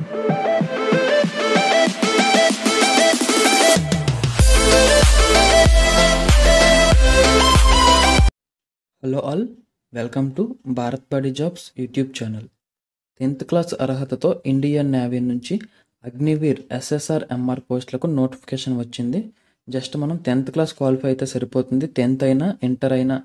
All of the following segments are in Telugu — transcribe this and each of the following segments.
Hello all, welcome to Bharat Badi jobs YouTube channel. 10th class అర్హతతో ఇండియన్ నేవీ నుంచి అగ్నివీర్ ఎస్ఎస్ఆర్ ఎంఆర్ పోస్టులకు నోటిఫికేషన్ వచ్చింది. జస్ట్ మనం 10th క్లాస్ క్వాలిఫై అయితే సరిపోతుంది. 10th అయినా, ఇంటర్ అయినా,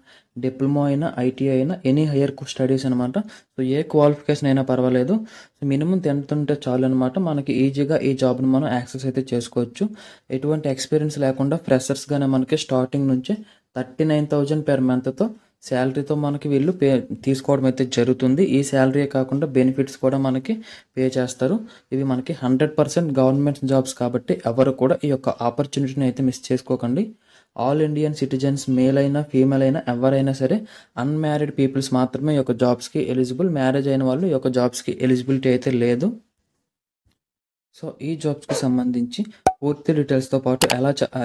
డిప్లొమా అయినా, ఐటీఐ అయినా, ఎనీ హయ్యర్ స్టడీస్ అనమాట. సో ఏ క్వాలిఫికేషన్ అయినా పర్వాలేదు. సో మినిమం 10th ఉంటే చాలు అనమాట. మనకి ఈజీగా ఈ జాబ్ని మనం యాక్సెస్ అయితే చేసుకోవచ్చు. ఎటువంటి ఎక్స్పీరియన్స్ లేకుండా ఫ్రెషర్స్గానే మనకి స్టార్టింగ్ నుంచి 39,000 పెర్ మంత్తో శాలరీతో మనకి వీళ్ళు తీసుకోవడం అయితే జరుగుతుంది. ఈ శాలరీ కాకుండా బెనిఫిట్స్ కూడా మనకి పే చేస్తారు. ఇవి మనకి 100% గవర్నమెంట్ జాబ్స్ కాబట్టి ఎవరు కూడా ఈ యొక్క ఆపర్చునిటీని అయితే మిస్ చేసుకోకండి. ఆల్ ఇండియన్ సిటిజన్స్, మేల్ అయినా, ఫీమేల్ అయినా, ఎవరైనా సరే అన్మ్యారీడ్ పీపుల్స్ మాత్రమే ఈ యొక్క జాబ్స్కి ఎలిజిబుల్. మ్యారేజ్ అయిన వాళ్ళు ఈ యొక్క జాబ్స్కి ఎలిజిబిలిటీ అయితే లేదు. సో ఈ జాబ్స్కి సంబంధించి పూర్తి డీటెయిల్స్తో పాటు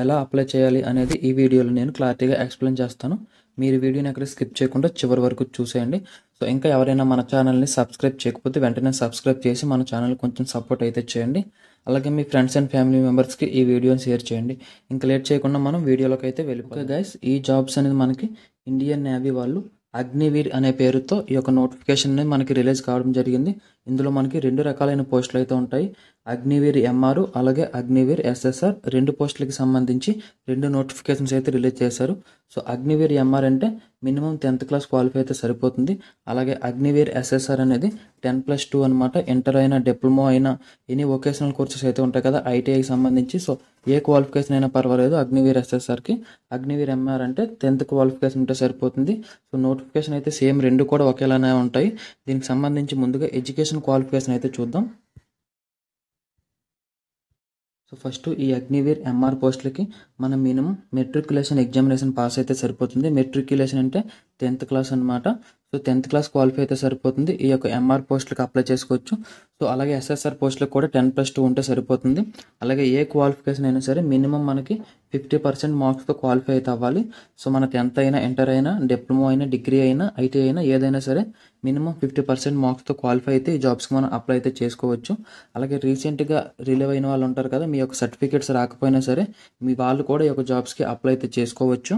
ఎలా అప్లై చేయాలి అనేది ఈ వీడియోలో నేను క్లారిటీగా ఎక్స్ప్లెయిన్ చేస్తాను. మీరు వీడియోని ఎక్కడ స్కిప్ చేయకుండా చివరి వరకు చూసేయండి. సో ఇంకా ఎవరైనా మన ఛానల్ని సబ్స్క్రైబ్ చేయకపోతే వెంటనే సబ్స్క్రైబ్ చేసి మన ఛానల్ కొంచెం సపోర్ట్ అయితే చేయండి. అలాగే మీ ఫ్రెండ్స్ అండ్ ఫ్యామిలీ మెంబర్స్కి ఈ వీడియోని షేర్ చేయండి. ఇంకా లేట్ చేయకుండా మనం వీడియోలోకి అయితే వెళ్ళిపోతాం. గైస్, ఈ జాబ్స్ అనేది మనకి ఇండియన్ నేవీ వాళ్ళు అగ్నివీర్ అనే పేరుతో ఈ యొక్క నోటిఫికేషన్ అనేది మనకి రిలీజ్ కావడం జరిగింది. ఇందులో మనకి 2 రకాలైన పోస్టులు అయితే ఉంటాయి. అగ్నివీర్ ఎంఆర్, అలాగే అగ్నివీర్ ఎస్ఎస్ఆర్. 2 పోస్టులకి సంబంధించి 2 నోటిఫికేషన్స్ అయితే రిలీజ్ చేశారు. సో అగ్నివీర్ ఎంఆర్ అంటే మినిమం 10th క్లాస్ క్వాలిఫై అయితే సరిపోతుంది. అలాగే అగ్నివీర్ ఎస్ఎస్ఆర్ అనేది 10+2 అనమాట. ఇంటర్ అయినా, డిప్లొమా అయినా, ఎనీ వొకేషనల్ కోర్సెస్ అయితే ఉంటాయి కదా ఐటీఐకి సంబంధించి. సో ఏ క్వాలిఫికేషన్ అయినా పర్వాలేదు అగ్నివీర్ ఎస్ఎస్ఆర్కి. అగ్నివీర్ ఎంఆర్ అంటే 10th క్వాలిఫికేషన్ ఉంటే సరిపోతుంది. సో నోటిఫికేషన్ అయితే సేమ్ 2 కూడా ఒకేలానే ఉంటాయి. దీనికి సంబంధించి ముందుగా ఎడ్యుకేషన్ క్వాలిఫికేషన్ అయితే చూద్దాం. సో ఫస్ట్ ఈ అగ్నివీర్ ఎంఆర్ పోస్టులకి మనం మినిమం మెట్రికులేషన్ ఎగ్జామినేషన్ పాస్ అయితే సరిపోతుంది. మెట్రికులేషన్ అంటే 10th క్లాస్ అనమాట. సో 10th క్లాస్ క్వాలిఫై అయితే సరిపోతుంది. ఈ యొక్క ఎంఆర్ పోస్టులకు అప్లై చేసుకోవచ్చు. సో అలాగే ఎస్ఎస్ఆర్ పోస్టులకు కూడా 10+2 ఉంటే సరిపోతుంది. అలాగే ఏ క్వాలిఫికేషన్ అయినా సరే మినిమం మనకి 50% మార్క్స్తో క్వాలిఫై అయితే అవ్వాలి. సో మన 10th అయినా, ఇంటర్ అయినా, డిప్లొమా అయినా, డిగ్రీ అయినా, ఐటీఐ అయినా, ఏదైనా సరే మినిమం 50% మార్క్స్తో క్వాలిఫై అయితే ఈ జాబ్స్కి మనం అప్లై అయితే చేసుకోవచ్చు. అలాగే రీసెంట్గా రిలీవ్ అయిన వాళ్ళు ఉంటారు కదా, మీ యొక్క సర్టిఫికేట్స్ రాకపోయినా సరే మీ వాళ్ళు కూడా ఈ యొక్క జాబ్స్కి అప్లై అయితే చేసుకోవచ్చు.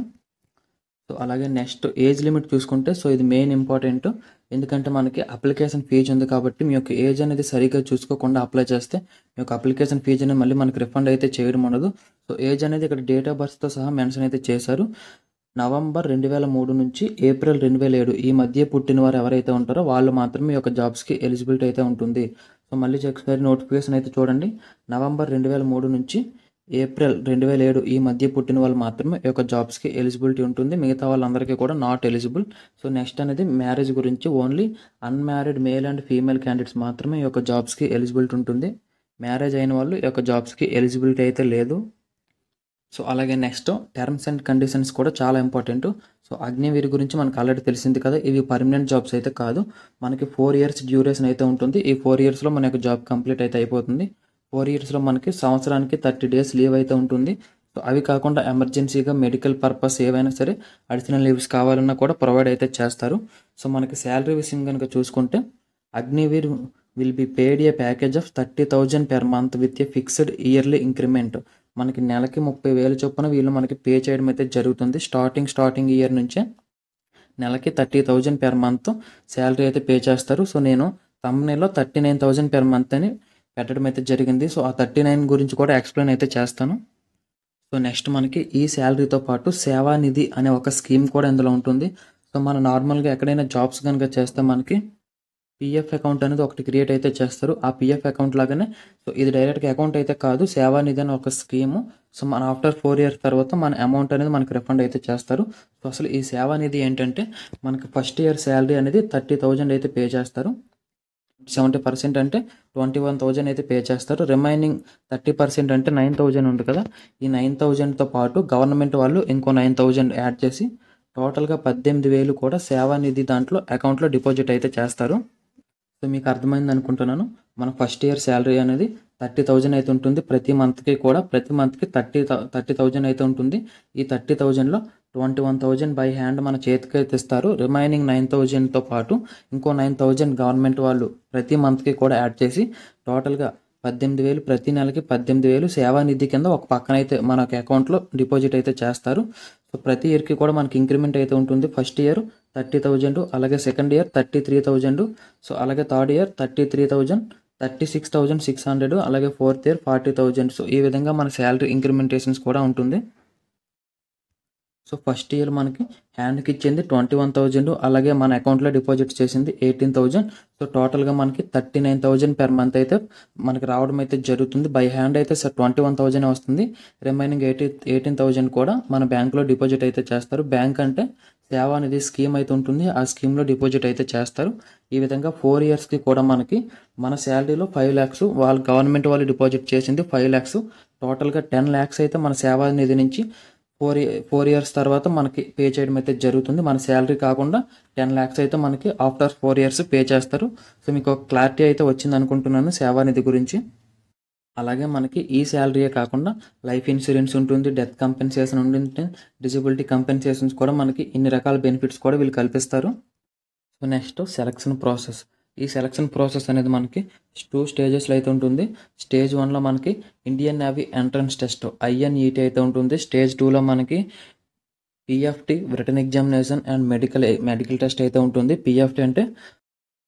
సో అలాగే నెక్స్ట్ ఏజ్ లిమిట్ చూసుకుంటే, సో ఇది మెయిన్ ఇంపార్టెంట్. ఎందుకంటే మనకి అప్లికేషన్ ఫీజు ఉంది కాబట్టి మీ యొక్క ఏజ్ అనేది సరిగ్గా చూసుకోకుండా అప్లై చేస్తే మీ యొక్క అప్లికేషన్ ఫీజు అనేది మళ్ళీ మనకి రిఫండ్ అయితే చేయడం ఉండదు. సో ఏజ్ అనేది ఇక్కడ డేట్ ఆఫ్ బర్త్తో సహా మెన్షన్ అయితే చేశారు. నవంబర్ 2003 నుంచి ఏప్రిల్ 2007 ఈ మధ్య పుట్టిన వారు ఎవరైతే ఉంటారో వాళ్ళు మాత్రమే ఈ యొక్క జాబ్స్కి ఎలిజిబిలిటీ అయితే ఉంటుంది. సో మళ్ళీ ఒకసారి నోటిఫికేషన్ అయితే చూడండి. నవంబర్ 2003 నుంచి ఏప్రిల్ 2007 ఈ మధ్య పుట్టిన వాళ్ళు మాత్రమే ఈ యొక్క జాబ్స్కి ఎలిజిబిలిటీ ఉంటుంది. మిగతా వాళ్ళందరికీ కూడా నాట్ ఎలిజిబుల్. సో నెక్స్ట్ అనేది మ్యారేజ్ గురించి. Only unmarried male and female candidates మాత్రమే ఈ యొక్క జాబ్స్కి ఎలిజిబిలిటీ ఉంటుంది. మ్యారేజ్ అయిన వాళ్ళు ఈ యొక్క జాబ్స్కి ఎలిజిబిలిటీ అయితే లేదు. సో అలాగే నెక్స్ట్ టర్మ్స్ అండ్ కండిషన్స్ కూడా చాలా ఇంపార్టెంట్. సో అగ్నివీర్ గురించి మనకు ఆల్రెడీ తెలిసింది కదా, ఇవి పర్మనెంట్ జాబ్స్ అయితే కాదు. మనకి 4 years డ్యూరేషన్ అయితే ఉంటుంది. ఈ 4 yearsలో మన యొక్క జాబ్ కంప్లీట్ అయితే అయిపోతుంది. 4 yearsలో మనకి సంవత్సరానికి 30 days లీవ్ అయితే ఉంటుంది. సో అవి కాకుండా ఎమర్జెన్సీగా మెడికల్ పర్పస్ ఏవైనా సరే అడిషనల్ లీవ్స్ కావాలన్నా కూడా ప్రొవైడ్ అయితే చేస్తారు. సో మనకి శాలరీ విషయం కనుక చూసుకుంటే Agniveer will be paid A package of 30,000 per month with a fixed yearly increment. మనకి నెలకి 30,000 చొప్పున వీళ్ళు మనకి పే చేయడం అయితే జరుగుతుంది. స్టార్టింగ్ ఇయర్ నుంచే నెలకి 30,000 పెర్ మంత్ శాలరీ అయితే పే చేస్తారు. సో నేను thumbnailలో 39,000 పెర్ మంత్ అని పెట్టడం అయితే జరిగింది. సో ఆ 39 గురించి కూడా ఎక్స్ప్లెయిన్ అయితే చేస్తాను. సో నెక్స్ట్ మనకి ఈ శాలరీతో పాటు సేవానిధి అనే ఒక స్కీమ్ కూడా ఇందులో ఉంటుంది. సో మనం నార్మల్గా ఎక్కడైనా జాబ్స్ కనుక చేస్తే మనకి పిఎఫ్ అకౌంట్ అనేది ఒకటి క్రియేట్ అయితే చేస్తారు. ఆ పిఎఫ్ అకౌంట్ లాగానే సో ఇది డైరెక్ట్గా అకౌంట్ అయితే కాదు, సేవానిధి అని ఒక స్కీము. సో మన ఆఫ్టర్ 4 years తర్వాత మన అమౌంట్ అనేది మనకి రిఫండ్ అయితే చేస్తారు. సో అసలు ఈ సేవానిధి ఏంటంటే మనకి ఫస్ట్ ఇయర్ శాలరీ అనేది 30,000 అయితే పే చేస్తారు. 70% అంటే 21,000 అయితే పే చేస్తారు. రిమైనింగ్ 30% అంటే 9,000 ఉంది కదా, ఈ 9,000తో పాటు గవర్నమెంట్ వాళ్ళు ఇంకో 9,000 యాడ్ చేసి టోటల్గా 18,000 కూడా సేవానిధి దాంట్లో అకౌంట్లో డిపాజిట్ అయితే చేస్తారు. సో మీకు అర్థమైంది అనుకుంటున్నాను. మన ఫస్ట్ ఇయర్ శాలరీ అనేది 30,000 అయితే ఉంటుంది. ప్రతి మంత్కి 30,000 అయితే ఉంటుంది. ఈ 30,000లో 21,000 బై హ్యాండ్ మన చేతికి అయితే ఇస్తారు. రిమైనింగ్ 9,000తో పాటు ఇంకో 9,000 గవర్నమెంట్ వాళ్ళు ప్రతి మంత్కి కూడా యాడ్ చేసి టోటల్‌గా 18,000 ప్రతి నెలకి 18,000 సేవానిధి కింద ఒక పక్కన అయితే మనకి అకౌంట్‌లో డిపాజిట్ అయితే చేస్తారు. సో, ప్రతి ఇయర్‌కి కూడా మనకి ఇంక్రిమెంట్ అయితే ఉంటుంది. ఫస్ట్ ఇయర్ 30,000 అలాగే సెకండ్ ఇయర్ 33,000 సో, అలాగే థర్డ్ ఇయర్ 33,000 36,600 అలాగే ఫోర్త్ ఇయర్ 40,000 సో, ఈ విధంగా మన శాలరీ ఇంక్రిమెంటేషన్స్ కూడా ఉంటుంది. సో, ఫస్ట్ ఇయర్ మనకి హ్యాండ్‌కి ఇచ్చింది 21,000 అలాగే మన అకౌంట్‌లో డిపాజిట్ చేసింది 18,000 సో, టోటల్‌గా మనకి 39,000 పెర్ మంత్ అయితే మనకి రావడం అయితే జరుగుతుంది. బై హ్యాండ్ అయితే 21,000 వస్తుంది. రిమైనింగ్ 18,000 కూడా మన బ్యాంక్‌లో డిపాజిట్ అయితే చేస్తారు. బ్యాంక్ అంటే సేవానిధి స్కీమ్ అయితే ఉంటుంది. ఆ స్కీమ్‌లో డిపాజిట్ అయితే చేస్తారు. ఈ విధంగా 4 ఇయర్స్‌కి కూడా మనకి మన శాలరీలో 5 lakhs వాళ్ళు గవర్నమెంట్ వాళ్ళు డిపాజిట్ చేసింది 5 lakhs టోటల్‌గా 10 lakhs అయితే మన సేవానిధి నుంచి 4 ఇయర్స్ తర్వాత మనకి పే చేయడం అయితే జరుగుతుంది. మన శాలరీ కాకుండా 10 lakhs అయితే మనకి ఆఫ్టర్ 4 ఇయర్స్ పే చేస్తారు. సో, మీకు ఒక క్లారిటీ అయితే వచ్చింది అనుకుంటున్నాను సేవానిధి గురించి. అలాగే మనకి ఈ శాలరీయే కాకుండా లైఫ్ ఇన్సూరెన్స్ ఉంటుంది, డెత్ కంపెన్సేషన్ ఉంటుంది, డిజబిలిటీ కంపెన్సేషన్స్ కూడా మనకి ఇన్ని రకాల బెనిఫిట్స్ కూడా వీళ్ళు కల్పిస్తారు. So, next selection process. ఈ సెలక్షన్ ప్రాసెస్ అనేది మనకి 2 స్టేజెస్‌లో అయితే ఉంటుంది. స్టేజ్ 1లో మనకి Indian navy entrance test INET అయితే ఉంటుంది. స్టేజ్ 2లో మనకి PFT written examination and medical test అయితే ఉంటుంది. PFT అంటే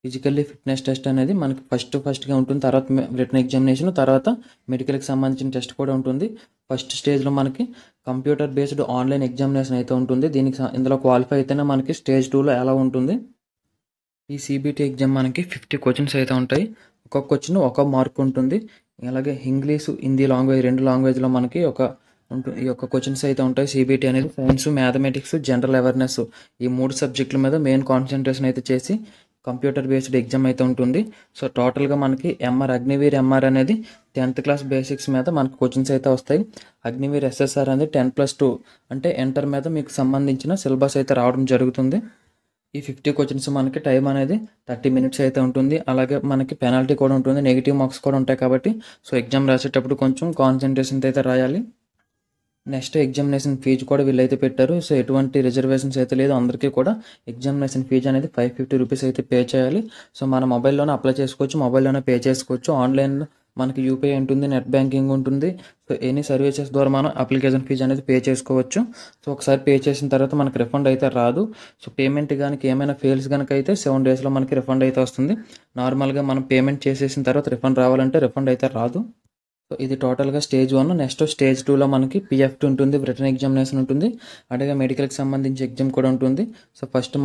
ఫిజికల్లీ ఫిట్నెస్ టెస్ట్ అనేది మనకి ఫస్ట్‌గా ఉంటుంది. తర్వాత రిటన్ ఎగ్జామినేషన్, తర్వాత మెడికల్‌కి సంబంధించిన టెస్ట్ కూడా ఉంటుంది. ఫస్ట్ స్టేజ్‌లో మనకి కంప్యూటర్ బేస్డ్ ఆన్‌లైన్ ఎగ్జామినేషన్ అయితే ఉంటుంది. ఇందులో క్వాలిఫై అయితేనే మనకి స్టేజ్ 2లో అలా ఉంటుంది. ఈ CBT ఎగ్జామ్ మనకి 50 క్వశ్చన్స్ అయితే ఉంటాయి. ఒక్కొక్క క్వశ్చన్ ఒక మార్క్ ఉంటుంది. అలాగే ఇంగ్లీష్, హిందీ లాంగ్వేజ్ 2 లాంగ్వేజ్‌లో మనకి ఈ యొక్క క్వశ్చన్స్ అయితే ఉంటాయి. CBT అనేది సైన్స్, మ్యాథమెటిక్స్, జనరల్ అవేర్‌నెస్ ఈ 3 సబ్జెక్టుల మీద మెయిన్ కాన్సంట్రేషన్ అయితే చేసి కంప్యూటర్ బేస్డ్ ఎగ్జామ్ అయితే ఉంటుంది. సో, టోటల్‌గా మనకి అగ్నివీర్ ఎంఆర్ అనేది 10th క్లాస్ బేసిక్స్ మీద మనకి క్వశ్చన్స్ అయితే వస్తాయి. అగ్నివీర్ SSR అనేది 10+2 అంటే ఇంటర్ మీద మీకు సంబంధించిన సిలబస్ అయితే రావడం జరుగుతుంది. ఈ 50 క్వశ్చన్స్ మనకి టైం అనేది 30 మినిట్స్ అయితే ఉంటుంది. అలాగే మనకి పెనాల్టీ కూడా ఉంటుంది. నెగిటివ్ మార్క్స్ కూడా ఉంటాయి కాబట్టి సో, ఎగ్జామ్ రాసేటప్పుడు కొంచెం కాన్సంట్రేషన్‌తో అయితే రాయాలి. నెక్స్ట్ ఎగ్జామినేషన్ ఫీజు కూడా వీళ్ళైతే పెట్టారు. సో, ఎటువంటి రిజర్వేషన్స్ అయితే లేదు. అందరికీ కూడా ఎగ్జామినేషన్ ఫీజు అనేది 550 రూపీస్ అయితే పే చేయాలి. సో, మన మొబైల్‌లోనే అప్లై చేసుకోవచ్చు. మొబైల్‌లోనే పే చేసుకోవచ్చు. ఆన్‌లైన్‌లో మనకి యూపీఐ ఉంటుంది, నెట్ బ్యాంకింగ్ ఉంటుంది. సో, ఎనీ సర్వీసెస్ ద్వారా మనం అప్లికేషన్ ఫీజు అనేది పే చేసుకోవచ్చు. సో, ఒకసారి పే చేసిన తర్వాత మనకి రిఫండ్ అయితే రాదు. సో, పేమెంట్ గనుక ఏమైనా ఫెయిల్స్ గనుక అయితే 7 డేస్‌లో మనకి రిఫండ్ అయితే వస్తుంది. నార్మల్‌గా మనం పేమెంట్ చేసేసిన తర్వాత రిఫండ్ రావాలంటే రిఫండ్ అయితే రాదు. సో, ఇది టోటల్‌గా స్టేజ్ 1. నెక్స్ట్ స్టేజ్ 2లో మనకి PFT ఉంటుంది, రిటన్ ఎగ్జామినేషన్ ఉంటుంది, అలాగే మెడికల్‌కి సంబంధించి ఎగ్జామ్ కూడా ఉంటుంది. సో, ఫస్ట్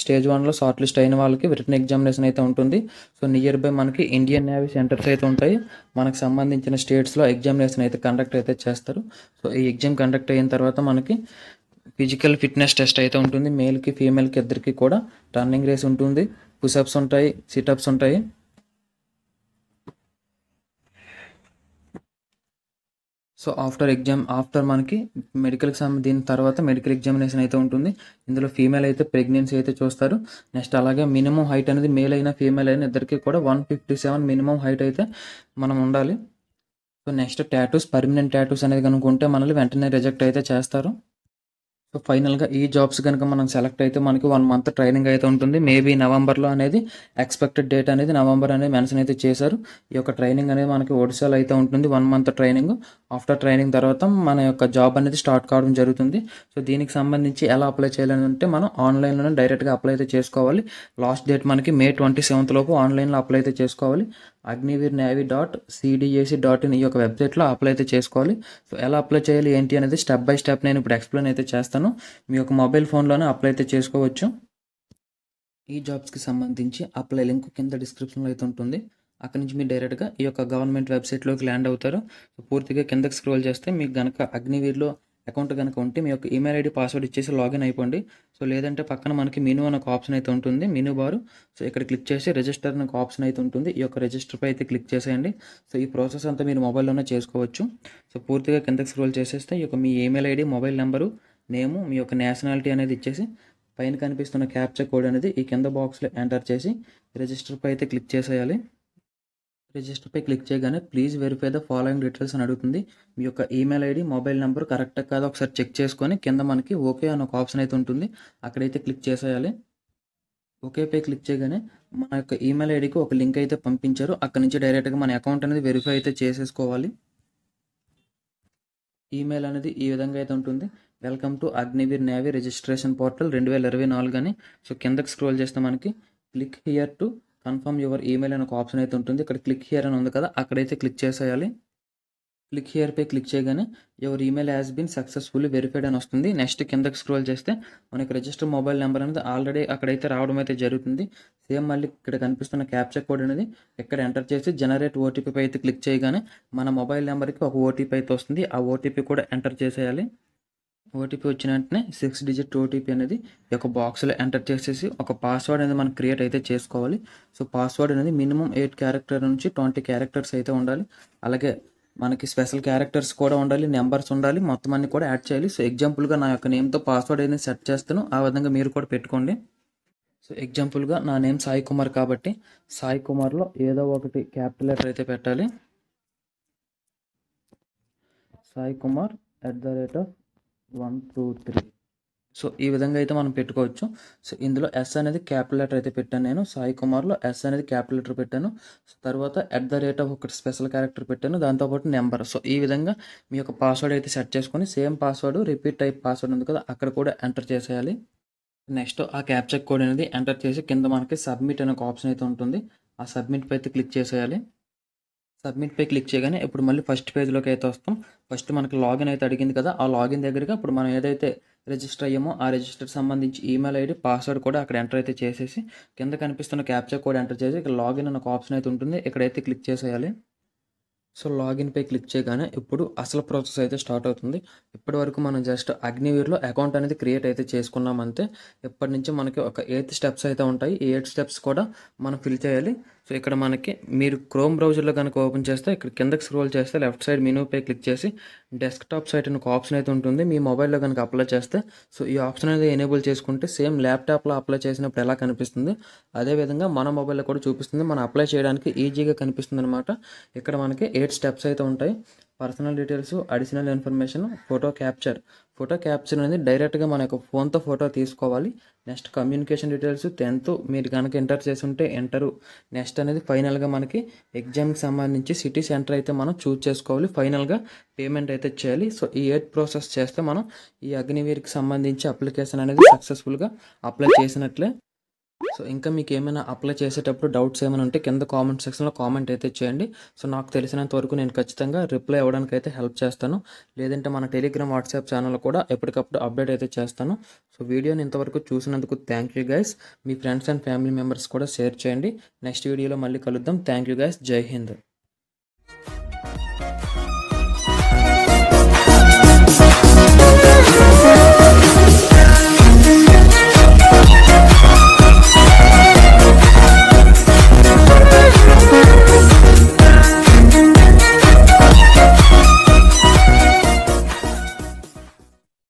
స్టేజ్ 1లో షార్ట్ లిస్ట్ అయిన వాళ్ళకి రిటన్ ఎగ్జామినేషన్ అయితే ఉంటుంది. సో, నియర్ బై మనకి ఇండియన్ నేవీ సెంటర్స్ అయితే ఉంటాయి. మనకు సంబంధించిన స్టేట్స్‌లో ఎగ్జామినేషన్ అయితే కండక్ట్ అయితే చేస్తారు. సో, ఈ ఎగ్జామ్ కండక్ట్ అయిన తర్వాత మనకి ఫిజికల్ ఫిట్నెస్ టెస్ట్ అయితే ఉంటుంది. మేల్‌కి, ఫీమేల్‌కి ఇద్దరికి కూడా రన్నింగ్ రేస్ ఉంటుంది, పుషప్స్ ఉంటాయి, సిటప్స్ ఉంటాయి. సో, ఆఫ్టర్ మనకి దీని తర్వాత మెడికల్ ఎగ్జామినేషన్ అయితే ఉంటుంది. ఇందులో ఫీమేల్ అయితే ప్రెగ్నెన్సీ అయితే చూస్తారు. నెక్స్ట్ అలాగే మినిమం హైట్ అనేది మేల్ అయినా, ఫీమేల్ అయినా ఇద్దరికి కూడా 157 మినిమం హైట్ అయితే మనం ఉండాలి. సో, నెక్స్ట్ పర్మనెంట్ టాటూస్ అనేది కనుక ఉంటే మనల్ని వెంటనే రిజెక్ట్ అయితే చేస్తారు. సో, ఫైనల్‌గా ఈ జాబ్స్ గనుక మనం సెలెక్ట్ అయితే మనకి 1 మంత్ ట్రైనింగ్ అయితే ఉంటుంది. మేబీ నవంబర్‌లో అనేది ఎక్స్‌పెక్టెడ్ డేట్ అనేది నవంబర్ అనేది మెన్షన్ అయితే చేశారు. ఈ యొక్క ట్రైనింగ్ అనేది మనకి ఒడిశాలో అయితే ఉంటుంది. 1 మంత్ ట్రైనింగ్. ఆఫ్టర్ ట్రైనింగ్ తర్వాత మన యొక్క జాబ్ అనేది స్టార్ట్ కావడం జరుగుతుంది. సో, దీనికి సంబంధించి ఎలా అప్లై చేయాలని అంటే మనం ఆన్‌లైన్‌లోనే డైరెక్ట్‌గా అప్లై అయితే చేసుకోవాలి. లాస్ట్ డేట్ మనకి May 27th లోపు ఆన్‌లైన్‌లో అప్లై అయితే చేసుకోవాలి. agniveernavy.cdac.in ఈ యొక్క వెబ్సైట్లో అప్లై అయితే చేసుకోవాలి. సో, ఎలా అప్లై చేయాలి ఏంటి అనేది స్టెప్ బై స్టెప్ నేను ఇప్పుడు ఎక్స్ప్లెయిన్ అయితే చేస్తాను. మీ యొక్క మొబైల్ ఫోన్లోనే అప్లై అయితే చేసుకోవచ్చు. ఈ జాబ్స్కి సంబంధించి అప్లై లింక్ కింద డిస్క్రిప్షన్లో అయితే ఉంటుంది. అక్కడి నుంచి మీరు డైరెక్ట్గా ఈ యొక్క గవర్నమెంట్ వెబ్సైట్లోకి ల్యాండ్ అవుతారు. సో, పూర్తిగా కిందకి స్క్రోల్ చేస్తే మీకు గనక అగ్నివీర్లో అకౌంట్ కనుక ఉంటే మీ యొక్క ఈమెయిల్ ఐడి పాస్వర్డ్ ఇచ్చేసి లాగిన్ అయిపోండి. సో, లేదంటే పక్కన మనకి మెనూ అనే ఒక ఆప్షన్ అయితే ఉంటుంది, మెనూ బార్. సో, ఇక్కడ క్లిక్ చేసి రిజిస్టర్ అనే ఒక ఆప్షన్ అయితే ఉంటుంది. ఈ యొక్క రిజిస్టర్పై అయితే క్లిక్ చేసేయండి. సో, ఈ ప్రాసెస్ అంతా మీరు మొబైల్లోనే చేసుకోవచ్చు. సో, పూర్తిగా కిందకి స్క్రోల్ చేసేస్తే ఈ యొక్క మీ ఈమెయిల్ ఐడి, మొబైల్ నెంబరు, నేము, మీ యొక్క నేషనాలిటీ అనేది ఇచ్చేసి పైన కనిపిస్తున్న క్యాప్చా కోడ్ అనేది ఈ కింద బాక్స్లో ఎంటర్ చేసి రిజిస్టర్పై అయితే క్లిక్ చేసేయాలి. రిజిస్టర్పై క్లిక్ చేయగానే please verify the following details అని అడుగుతుంది. మీ యొక్క ఈమెయిల్ ఐడి, మొబైల్ నెంబర్ కరెక్టా కాదో ఒకసారి చెక్ చేసుకొని కింద మనకి ఓకే అని ఒక ఆప్షన్ అయితే ఉంటుంది, అక్కడైతే క్లిక్ చేసేయాలి. ఓకేపై క్లిక్ చేయగానే మన యొక్క ఈమెయిల్ ఐడికి ఒక లింక్ అయితే పంపించారు. అక్కడి నుంచి డైరెక్ట్గా మన అకౌంట్ అనేది వెరిఫై అయితే చేసేసుకోవాలి. ఈమెయిల్ అనేది ఈ విధంగా అయితే ఉంటుంది. Welcome to Agniveer navy registration portal 2024 అని. సో కిందకి స్క్రోల్ చేస్తే మనకి click here to confirm your email అనే ఒక ఆప్షన్ అయితే ఉంటుంది. ఇక్కడ క్లిక్ హియర్ అని ఉంది కదా, అక్కడైతే క్లిక్ చేసేయాలి. క్లిక్ హియర్పై క్లిక్ చేయగానే your email has been successfully verified అని వస్తుంది. నెక్స్ట్ కిందకి స్క్రోల్ చేస్తే మనకి రిజిస్టర్ మొబైల్ నెంబర్ అనేది ఆల్రెడీ అక్కడైతే రావడం అయితే జరుగుతుంది. సేమ్ మళ్ళీ ఇక్కడ కనిపిస్తున్న క్యాప్చర్ కోడ్ అనేది ఇక్కడ ఎంటర్ చేసి జనరేట్ ఓటీపీ అయితే క్లిక్ చేయగానే మన మొబైల్ నెంబర్కి ఒక ఓటీపీ అయితే వస్తుంది. ఆ ఓటీపీ కూడా ఎంటర్ చేసేయాలి. ఓటీపీ వచ్చిన వెంటనే 6 డిజిట్ ఓటీపీ అనేది ఈ యొక్క బాక్స్లో ఎంటర్ చేసేసి ఒక పాస్వర్డ్ అనేది మనం క్రియేట్ అయితే చేసుకోవాలి. సో పాస్వర్డ్ అనేది మినిమం 8 క్యారెక్టర్ నుంచి 20 క్యారెక్టర్స్ అయితే ఉండాలి. అలాగే మనకి స్పెషల్ క్యారెక్టర్స్ కూడా ఉండాలి, నెంబర్స్ ఉండాలి, మొత్తం అన్ని కూడా యాడ్ చేయాలి. సో ఎగ్జాంపుల్గా నా యొక్క నేమ్తో పాస్వర్డ్ అనేది సెట్ చేస్తాను, ఆ విధంగా మీరు కూడా పెట్టుకోండి. సో ఎగ్జాంపుల్గా నా నేమ్ సాయి కుమార్ కాబట్టి సాయి కుమార్లో ఏదో ఒకటి క్యాపిటల్ లెటర్ అయితే పెట్టాలి. సాయి కుమార్ @123. సో ఈ విధంగా అయితే మనం పెట్టుకోవచ్చు. సో ఇందులో ఎస్ అనేది క్యాపిటల్ లెటర్ అయితే పెట్టాను. నేను సాయి కుమార్లో ఎస్ అనేది క్యాపిటల్ లెటర్ పెట్టాను. సో తర్వాత ఒకటి స్పెషల్ క్యారెక్టర్ పెట్టాను, దాంతోపాటు నెంబర్. సో ఈ విధంగా మీ యొక్క పాస్వర్డ్ అయితే సెట్ చేసుకొని same password repeat type password ఉంది కదా, అక్కడ కూడా ఎంటర్ చేసేయాలి. నెక్స్ట్ ఆ క్యాప్చర్ కోడ్ అనేది ఎంటర్ చేసి కింద మనకి సబ్మిట్ అనే ఒక ఆప్షన్ అయితే ఉంటుంది. ఆ సబ్మిట్ పై అయితే క్లిక్ చేసేయాలి. సబ్మిట్ పై క్లిక్ చేయగానే ఇప్పుడు మళ్ళీ ఫస్ట్ పేజ్లోకి అయితే వస్తాం. ఫస్ట్ మనకి లాగిన్ అయితే అడిగింది కదా, ఆ లాగిన్ దగ్గరగా ఇప్పుడు మనం ఏదైతే రిజిస్టర్ అయ్యామో ఆ రిజిస్టర్ సంబంధించి ఈమెయిల్ ఐడి పాస్వర్డ్ కూడా అక్కడ ఎంటర్ అయితే చేసేసి కింద కనిపిస్తున్న క్యాప్చర్ కోడ్ ఎంటర్ చేసి ఇక్కడ లాగిన్ అనే ఒక ఆప్షన్ అయితే ఉంటుంది, ఇక్కడైతే క్లిక్ చేసేయాలి. సో లాగిన్పై క్లిక్ చేయగానే ఇప్పుడు అసలు ప్రాసెస్ అయితే స్టార్ట్ అవుతుంది. ఇప్పటి వరకు మనం జస్ట్ అగ్నివీర్లో అకౌంట్ అనేది క్రియేట్ అయితే చేసుకున్నాం అంతే. ఇప్పటి నుంచి మనకి ఒక 8 స్టెప్స్ అయితే ఉంటాయి. ఈ 8 స్టెప్స్ కూడా మనం ఫిల్ చేయాలి. సో ఇక్కడ మనకి మీరు క్రోమ్ బ్రౌజర్లో కనుక ఓపెన్ చేస్తే ఇక్కడ కిందకి స్క్రోల్ చేస్తే లెఫ్ట్ సైడ్ మెనూపై క్లిక్ చేసి డెస్క్టాప్ సైట్ అని ఒక ఆప్షన్ అయితే ఉంటుంది. మీ మొబైల్లో కనుక అప్లై చేస్తే సో ఈ ఆప్షన్ అనేది ఎనేబుల్ చేసుకుంటే సేమ్ ల్యాప్టాప్లో అప్లై చేసినప్పుడు ఎలా కనిపిస్తుంది అదేవిధంగా మన మొబైల్లో కూడా చూపిస్తుంది. మనం అప్లై చేయడానికి ఈజీగా కనిపిస్తుంది అనమాట. ఇక్కడ మనకి 8 స్టెప్స్ అయితే ఉంటాయి. Personal details, additional information, photo capture అనేది డైరెక్ట్గా మన యొక్క ఫోన్తో ఫోటో తీసుకోవాలి. నెక్స్ట్ కమ్యూనికేషన్ డీటెయిల్స్ 10th మీరు కనుక ఎంటర్ చేసి ఉంటే ఎంటరు. నెక్స్ట్ అనేది ఫైనల్గా మనకి ఎగ్జామ్కి సంబంధించి సిటీ సెంటర్ అయితే మనం చూస్ చేసుకోవాలి. ఫైనల్గా పేమెంట్ అయితే చేయాలి. సో ఈ 8 ప్రాసెస్ చేస్తే మనం ఈ అగ్నివీర్కి సంబంధించి అప్లికేషన్ అనేది సక్సెస్ఫుల్గా అప్లై చేసినట్లే. సో ఇంకా మీకు ఏమైనా అప్లై చేసేటప్పుడు డౌట్స్ ఏమైనా ఉంటే కింద కామెంట్ సెక్షన్లో కామెంట్ అయితే చేయండి. సో నాకు తెలిసినంత వరకు నేను ఖచ్చితంగా రిప్లై అవ్వడానికి అయితే హెల్ప్ చేస్తాను. లేదంటే మన టెలిగ్రామ్, వాట్సాప్ ఛానల్ కూడా ఎప్పటికప్పుడు అప్డేట్ అయితే చేస్తాను. సో వీడియోని ఇంతవరకు చూసినందుకు thank you guys. Me friends and family members కూడా షేర్ చేయండి. నెక్స్ట్ వీడియోలో మళ్ళీ కలుద్దాం. Thank you guys. జై హింద్.